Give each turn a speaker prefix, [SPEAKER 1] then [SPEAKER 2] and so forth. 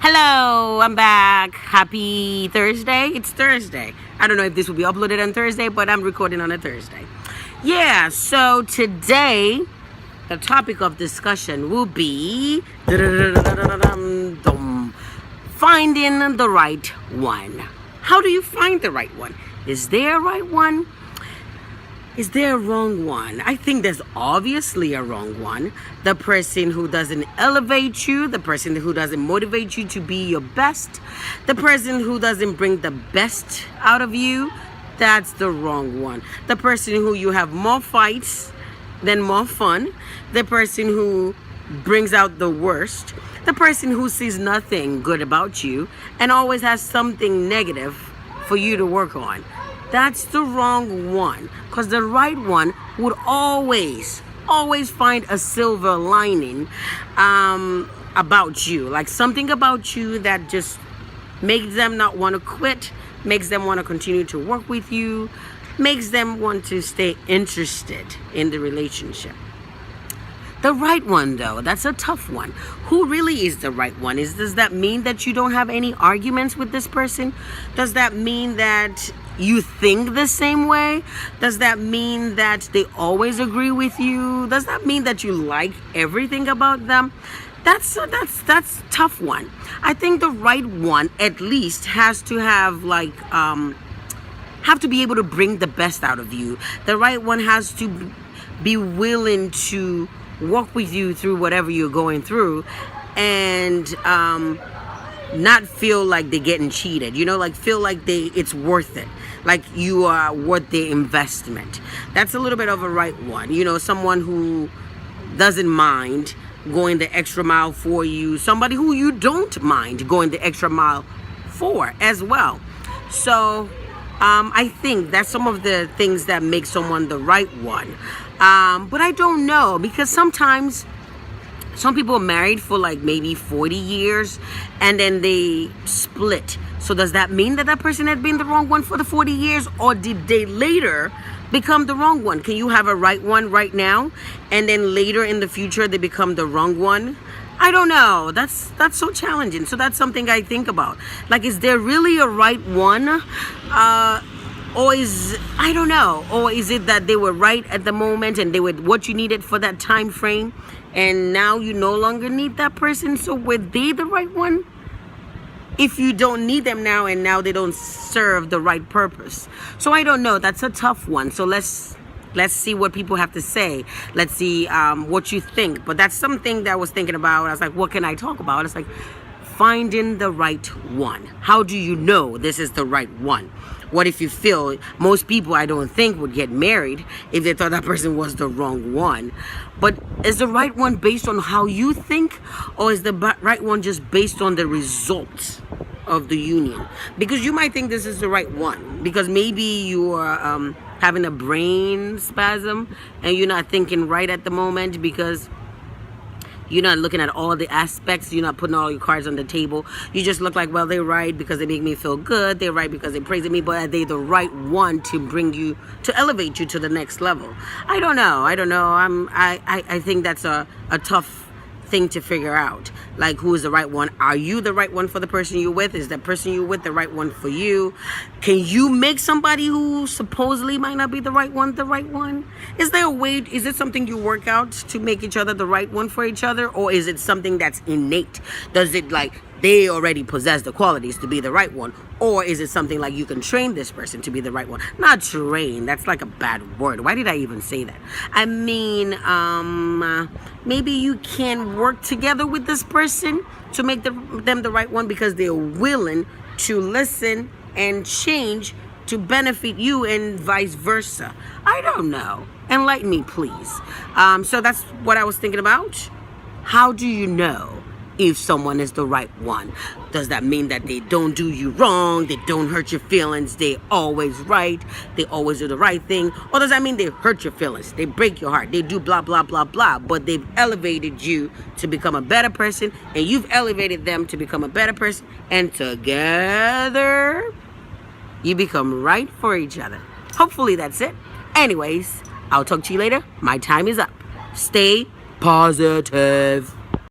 [SPEAKER 1] Hello, I'm back. Happy Thursday. It's Thursday. I don't know if this will be uploaded on Thursday, but I'm recording on a Thursday. Yeah, so today the topic of discussion will be finding the right one. How do you find the right one? Is there a right one? Is there a wrong one? I think there's obviously a wrong one. The person who doesn't elevate you, the person who doesn't motivate you to be your best, the person who doesn't bring the best out of you, that's the wrong one. The person who you have more fights than more fun, the person who brings out the worst, the person who sees nothing good about you and always has something negative for you to work on. That's the wrong one, because the right one would always find a silver lining about you, like something about you that just makes them not want to quit, makes them want to continue to work with you, makes them want to stay interested in the relationship. The right one, though, that's a tough one. Who really is the right one? Does that mean that you don't have any arguments with this person? Does that mean that you think the same way? Does that mean that they always agree with you? Does that mean that you like everything about them? That's a tough one. I think the right one at least has to have have to be able to bring the best out of you. The right one has to be willing to walk with you through whatever you're going through and not feel like they're getting cheated, feel like it's worth it, like you are worth the investment. That's a little bit of a right one. Someone who doesn't mind going the extra mile for you, somebody who you don't mind going the extra mile for as well. So I think that's some of the things that make someone the right one. But I don't know, because sometimes some people are married for maybe 40 years and then they split. So does that mean that person had been the wrong one for the 40 years, or did they later become the wrong one? Can you have a right one right now and then later in the future they become the wrong one? I don't know. That's so challenging. So that's something I think about. Is there really a right one? Or is it that they were right at the moment and they were what you needed for that time frame, and now you no longer need that person? So were they the right one if you don't need them now, and now they don't serve the right purpose? So I don't know. That's a tough one. So let's see what people have to say. Let's see what you think. But that's something that I was thinking about. I was like, what can I talk about? It's like finding the right one. How do you know this is the right one? What if you feel most people, I don't think, would get married if they thought that person was the wrong one? But is the right one based on how you think, or is the right one just based on the results of the union? Because you might think this is the right one because maybe you are having a brain spasm and you're not thinking right at the moment because you're not looking at all the aspects. You're not putting all your cards on the table. You just look like, well, they're right because they make me feel good. They're right because they're praising me. But are they the right one to bring you, to elevate you to the next level? I don't know. I think that's a tough thing to figure out. Who is the right one? Are you the right one for the person you're with? Is the person you're with the right one for you? Can you make somebody who supposedly might not be the right one the right one? Is there a way? Is it something you work out to make each other the right one for each other, or is it something that's innate? Does it they already possess the qualities to be the right one, or is it something like you can train this person to be the right one? Not train, that's a bad word. Why did I even say that? I mean, maybe you can work together with this person to make them the right one because they're willing to listen and change to benefit you, and vice versa. I don't know. Enlighten me, please. So that's what I was thinking about. How do you know if someone is the right one? Does that mean that they don't do you wrong, they don't hurt your feelings, they're always right, they always do the right thing? Or does that mean they hurt your feelings, they break your heart, they do blah blah blah blah, but they've elevated you to become a better person, and you've elevated them to become a better person, and together you become right for each other? Hopefully that's it. Anyways, I'll talk to you later. My time is up. Stay positive.